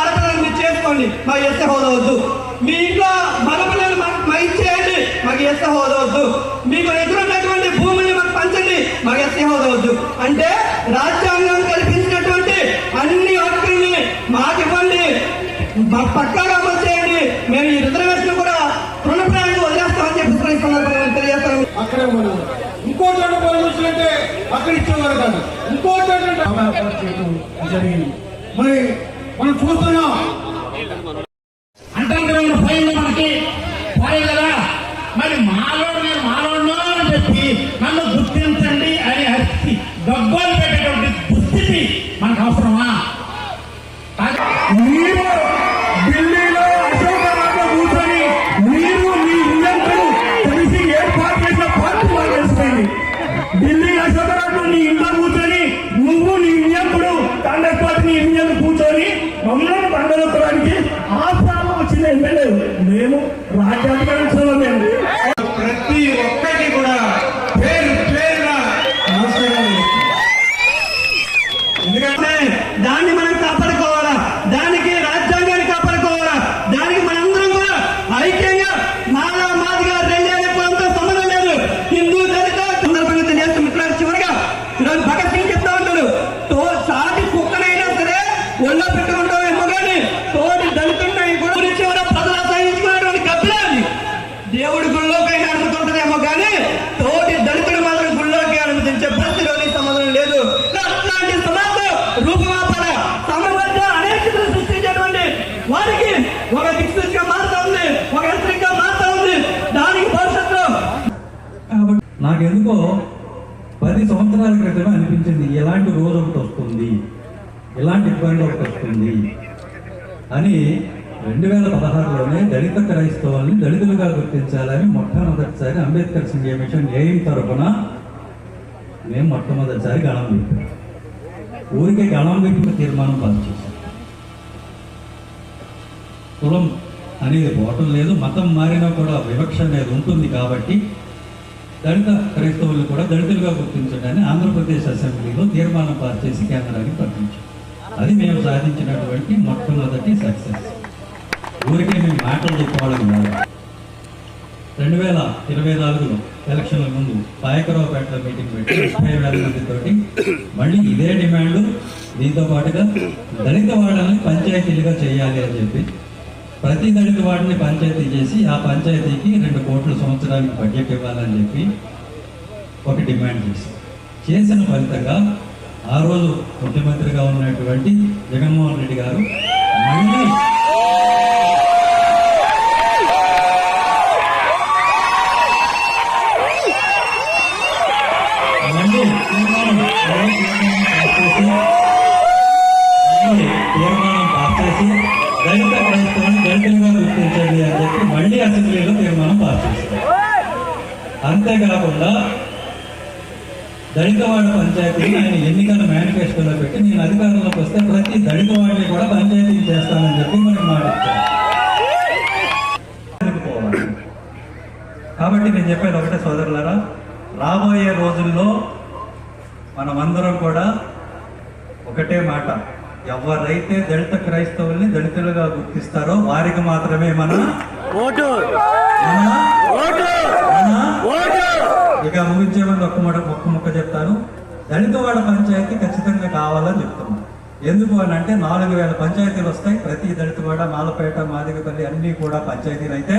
ఆడపిల్లలు మీరు చేసుకోండి, మాకు ఎస్సీ హోదా వద్దు. మీ ఇంట్లో మగపిల్లలు మాకు ఇచ్చేయండి, మాకు ఎస్సీ హోదా వద్దు. మీకు ఎదురున్నటువంటి భూమిని మాకు పంచండి, మాకు ఎస్సీ హోదా వద్దు. అంటే రాజ్యాంగం కల్పించినటువంటి అన్ని హక్కుల్ని మాకు ఇవ్వండి, మాకు పక్కాగా అమలు చేయండి, మేము ఈ రిజర్వేషన్ కూడా రుణప్రాయంగా వదిలేస్తామని చెప్పి తెలియజేస్తాను. అక్కడే ఇంకో చోట పరిమించాలంటే అక్కడ ఇచ్చేవారు కాదు, ఇంకో చోట జరిగింది. మరి మనం చూస్తున్నాం అంటే మనకి పోయి కదా. మరి మాలోడు అని చెప్పి నన్ను గుర్తించండి అని అరిచి గబ్బలు పెట్టేటువంటి దుస్థితి మనకు అవసరమా? మీరు ఢిల్లీలో అశోకరావులో కూర్చొని మీరు మీ ఇంజన్లు కలిసి ఏర్పాటు చేసిన పార్టీ వాళ్ళు తెలిసిపోయింది. ఢిల్లీ అశోకరావులో నీ ఇంట్లో కూర్చొని నువ్వు నీ ఇంజన్లు కాంగ్రెస్ పార్టీ నీ ఇంజన్లు కూర్చొని మమ్మల్ని పండగొట్టడానికి ఆస్థానం వచ్చిన ఎమ్మెల్యే మేము రాజ్యాంగంలో మేము ప్రతి ఒక్కటి కూడా పేరు పేరుగా నమస్కారాలు. ఎందుకంటే దాన్ని మనం కాపాడుకోవాలా, దానికి రాజ్యాంగాన్ని కాపాడుకోవాలా, దానికి మనందరం కూడా ఐక్యంగా మాదిగా రెండేళ్ల కులంతో సంబంధం లేదు. హిందూ దళిత సందర్భంగా తెలియజేస్తున్నారు. చివరిగా ఈరోజు భగత్ సింగ్ చెప్తా ఉంటాడు, సాటి కుక్కనైనా సరే ఒళ్ళో పెట్టుకుంటామేమో కానీ తోటి దళితుడిని కూడా చివర ప్రజలు అసహించుకునేటువంటి కబ్బిలాది దేవుడి గుళ్ళోకైనా అనుకుంటుందేమో కానీ తోటి దళితుడు మాత్రం గుళ్ళోకి అనుమతించే పరిస్థితిలోని సంబంధం లేదు. అట్లాంటి సమాజం రూపుమాపాల సమాజ అనేకతను సృష్టించేటువంటి వారికి ఒక దిక్సూచిగా మారుతా ఉంది, ఒక హెచ్చరికగా మారుతా ఉంది. దానికి భవిష్యత్తులో నాకెందుకో 10 సంవత్సరాల క్రితమే అనిపించింది, ఎలాంటి రోజు ఒకటి వస్తుంది, ఎలాంటి ఇబ్బంది ఒకటి వస్తుంది అని. 2016లోనే దళిత క్రైస్తవుల్ని దళితులుగా గుర్తించాలని మొట్టమొదటిసారి అంబేద్కర్ సింగ్ మిషన్ ఏం తరఫున మేము మొట్టమొదటిసారి గణం విప్పాం. ఊరికే గణం విప్పిన తీర్మానం పాస్ చేశాం. కులం అనేది పోవటం లేదు, మతం మారినా కూడా వివక్ష అనేది ఉంటుంది. కాబట్టి దళిత క్రైస్తవులు కూడా దళితులుగా గుర్తించడాన్ని ఆంధ్రప్రదేశ్ అసెంబ్లీలో తీర్మానం పాస్ చేసి కేంద్రానికి పంపించాం. అది మేము సాధించినటువంటి మొట్టమొదటి సక్సెస్. ఊరికే మేము మాటలు చెప్పుకోవడం కాదు. 2024లో ఎలక్షన్ల ముందు పాయకరావుపేటలో మీటింగ్ పెట్టి 30,000 మందితోటి మళ్ళీ ఇదే డిమాండ్, దీంతో పాటుగా దళిత వాడల్ని పంచాయతీలుగా చేయాలి అని చెప్పి ప్రతి దళిత వాడిని పంచాయతీ చేసి ఆ పంచాయతీకి 2 కోట్ల సంవత్సరానికి బడ్జెట్ ఇవ్వాలని చెప్పి ఒక డిమాండ్ చేసిన ఫలితంగా ఆ రోజు ముఖ్యమంత్రిగా ఉన్నటువంటి జగన్మోహన్ రెడ్డి గారు మళ్ళీ తీర్మానం పాస్ చేసి దళిత క్రైస్తవుని దళితులుగా గుర్తించండి అని చెప్పి మళ్ళీ అసెంబ్లీలో తీర్మానం పాస్ చేశారు. అంతేకాకుండా దళితవాడ పంచాయతీని ఆయన ఎన్నికల మేనిఫెస్టోలో పెట్టి నేను అధికారంలోకి వస్తే ప్రతి దళితవాడిని కూడా పంచాయతీ చేస్తానని చెప్పి మనకి మాట ఇచ్చారు. కాబట్టి నేను చెప్పేది ఒకటే సోదరులారా, రాబోయే రోజుల్లో మనమందరం కూడా ఒకటే మాట, ఎవరైతే దళిత క్రైస్తవుల్ని దళితులుగా గుర్తిస్తారో వారికి మాత్రమే మన ఓటు. ఇక ముగించే ముందు ఒక్క ముక్క చెప్తాను. దళితవాడ పంచాయతీ ఖచ్చితంగా కావాలని చెప్తున్నాం. ఎందుకు అని అంటే 4,000 పంచాయతీలు వస్తాయి. ప్రతి దళితవాడ, మాలపేట, మాదిగపల్లి అన్నీ కూడా పంచాయతీలు అయితే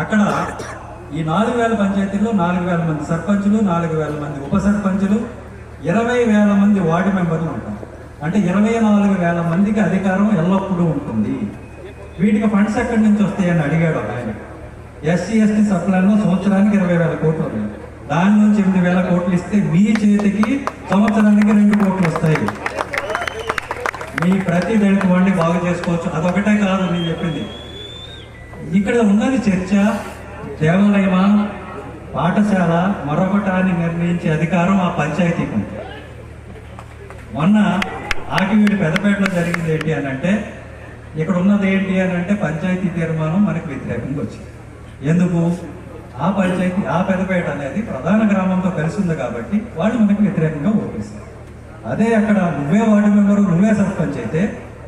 అక్కడ ఈ 4,000 పంచాయతీల్లో 4,000 మంది సర్పంచులు, 4,000 మంది ఉప సర్పంచులు, 20,000 మంది వార్డు మెంబర్లు ఉంటారు. అంటే 24,000 మందికి అధికారం ఎల్లప్పుడూ ఉంటుంది. వీటికి ఫండ్స్ ఎక్కడి నుంచి వస్తాయని అడిగాడు ఆయన. ఎస్సీ ఎస్టీ సప్లైలో సంవత్సరానికి 20,000 కోట్లు ఉన్నాయి. దాని నుంచి 8,000 కోట్లు ఇస్తే మీ చేతికి సంవత్సరానికి 2 కోట్లు వస్తాయి. మీ ప్రతి దళిత వాడిని బాగు చేసుకోవచ్చు. అదొకటే కాదు నేను చెప్పింది. ఇక్కడ ఉన్నది చర్చ, దేవాలయమా, పాఠశాల, మరొకటాన్ని నిర్ణయించే అధికారం ఆ పంచాయతీకి ఉంది. మొన్న ఆకివీడి పెద్దపేటలో జరిగింది ఏంటి అని అంటే, ఇక్కడ ఉన్నది ఏంటి అని అంటే పంచాయతీ తీర్మానం మనకు వ్యతిరేకంగా వచ్చింది. ఎందుకు? ఆ పంచాయతీ, ఆ పెద్దపేట అనేది ప్రధాన గ్రామంతో కలిసి ఉంది కాబట్టి వాళ్ళు మనకు వ్యతిరేకంగా ఓటేస్తారు. అదే అక్కడ నువ్వే వార్డు మెంబరు, నువ్వే సర్పంచ్ అయితే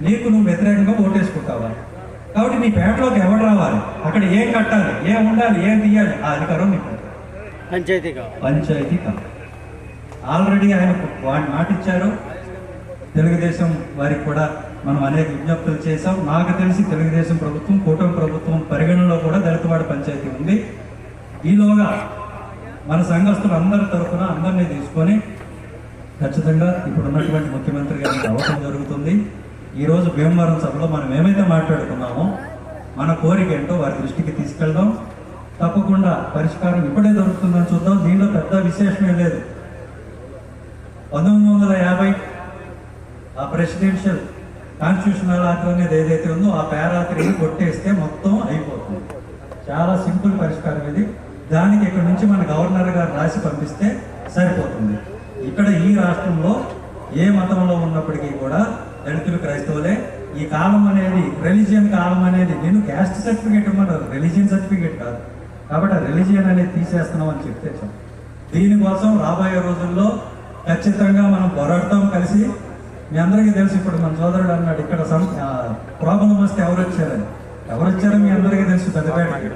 నీకు నువ్వు వ్యతిరేకంగా ఓటేసుకుంటావా? కాబట్టి నీ పేటలోకి ఎవరు రావాలి, అక్కడ ఏం కట్టాలి, ఏం ఉండాలి, ఏం తీయాలి, ఆ అధికారం నీకు ఉంటుంది. పంచాయతీ కాదు. ఆల్రెడీ ఆయన వాడిని మాటిచ్చారు. తెలుగుదేశం వారికి కూడా మనం అనేక విజ్ఞప్తులు చేశాం. నాకు తెలిసి తెలుగుదేశం ప్రభుత్వం, కూటమి ప్రభుత్వం పరిగణనలో కూడా దళితవాడ పంచాయతీ ఉంది. ఈలోగా మన సంఘస్థులు అందరి తరఫున అందరినీ తీసుకొని ఖచ్చితంగా ఇప్పుడు ఉన్నటువంటి ముఖ్యమంత్రి గారికి అవసరం జరుగుతుంది. ఈరోజు భీమవరం సభలో మనం ఏమైతే మాట్లాడుకున్నామో మన కోరిక ఏంటో వారి దృష్టికి తీసుకెళ్దాం. తప్పకుండా పరిష్కారం ఇప్పుడే దొరుకుతుందని చూద్దాం. దీనిలో పెద్ద విశేషమే లేదు. 1950 ఆ ప్రెసిడెన్షియల్ కాన్స్టిట్యూషనల్ ఆర్డర్ అనేది ఏదైతే ఉందో ఆ పేరాత్రిని కొట్టేస్తే మొత్తం అయిపోతుంది. చాలా సింపుల్ పరిష్కారం ఇది. దానికి ఇక్కడ నుంచి మన గవర్నర్ గారు రాసి పంపిస్తే సరిపోతుంది. ఇక్కడ ఈ రాష్ట్రంలో ఏ మతంలో ఉన్నప్పటికీ కూడా దళితులు, క్రైస్తవులే. ఈ కాలం అనేది రిలీజియన్ కాలం అనేది, నేను క్యాస్ట్ సర్టిఫికేట్ ఇవ్వమన్నారు, రిలీజియన్ సర్టిఫికేట్ కాదు. కాబట్టి ఆ రిలీజియన్ అనేది తీసేస్తున్నాం అని చెప్తే చాలు. దీనికోసం రాబోయే రోజుల్లో ఖచ్చితంగా మనం పోరాడతాం కలిసి. మీ అందరికీ తెలుసు, ఇప్పుడు మన సోదరుడు అన్నాడు ఇక్కడ ప్రాబ్లం వస్తే ఎవరు వచ్చారో మీ అందరికీ తెలుసు. పెద్దపేటకి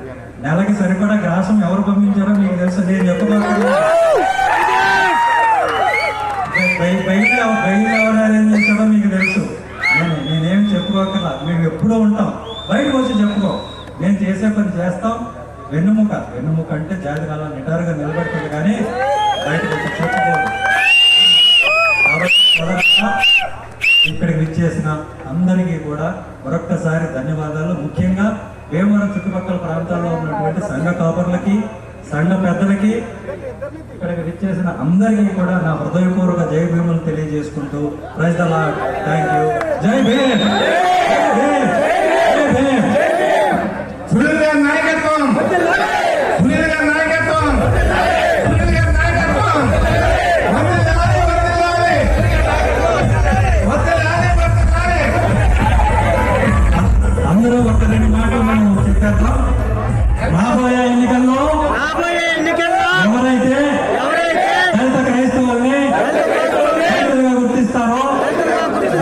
నెలకి సరిపడా గ్రాసం ఎవరు పంపించారో మీకు తెలుసు. నేను చెప్పబోతున్నా బయట ఎవరేం చేశారో మీకు తెలుసు. నేనేం చెప్పుకోకలా, మేము ఎప్పుడూ ఉంటాం. బయటకు వచ్చి చెప్పుకో, నేను చేసే పని చేస్తాం. వెన్నుముక అంటే జాతి అలా నిటారుగా నిలబడుతుంది, కానీ బయటకు వచ్చి చెప్పుకోదు. కాబట్టి ఇక్కడికి విచ్చేసిన అందరికీ కూడా మరొక్కసారి ధన్యవాదాలు. ముఖ్యంగా భీమవరం చుట్టుపక్కల ప్రాంతాల్లో ఉన్నటువంటి సంఘ కాపర్లకి, సంఘ పెద్దలకి, ఇక్కడికి విచ్చేసిన అందరికీ కూడా నా హృదయపూర్వక జై భీములు తెలియజేసుకుంటూ praise the lord. Thank you. జై భీమ్. సునీల్ గారి నాయకత్వం, సునీల్ గారి నాయకత్వం, సునీల్ గారి నాయకత్వం. అందరూ ఒక రెండు మాటలు మనం చెప్పేద్దాం. రాబోయే ఎన్నికల్లో ఎవరైతే దళిత క్రైస్తవుల్ని దళితులుగా గుర్తిస్తారో,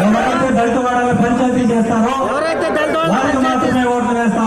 ఎవరైతే దళిత వాడల పంచాయతీ చేస్తారో వారికి మాత్రమే ఓట్లు వేస్తారు.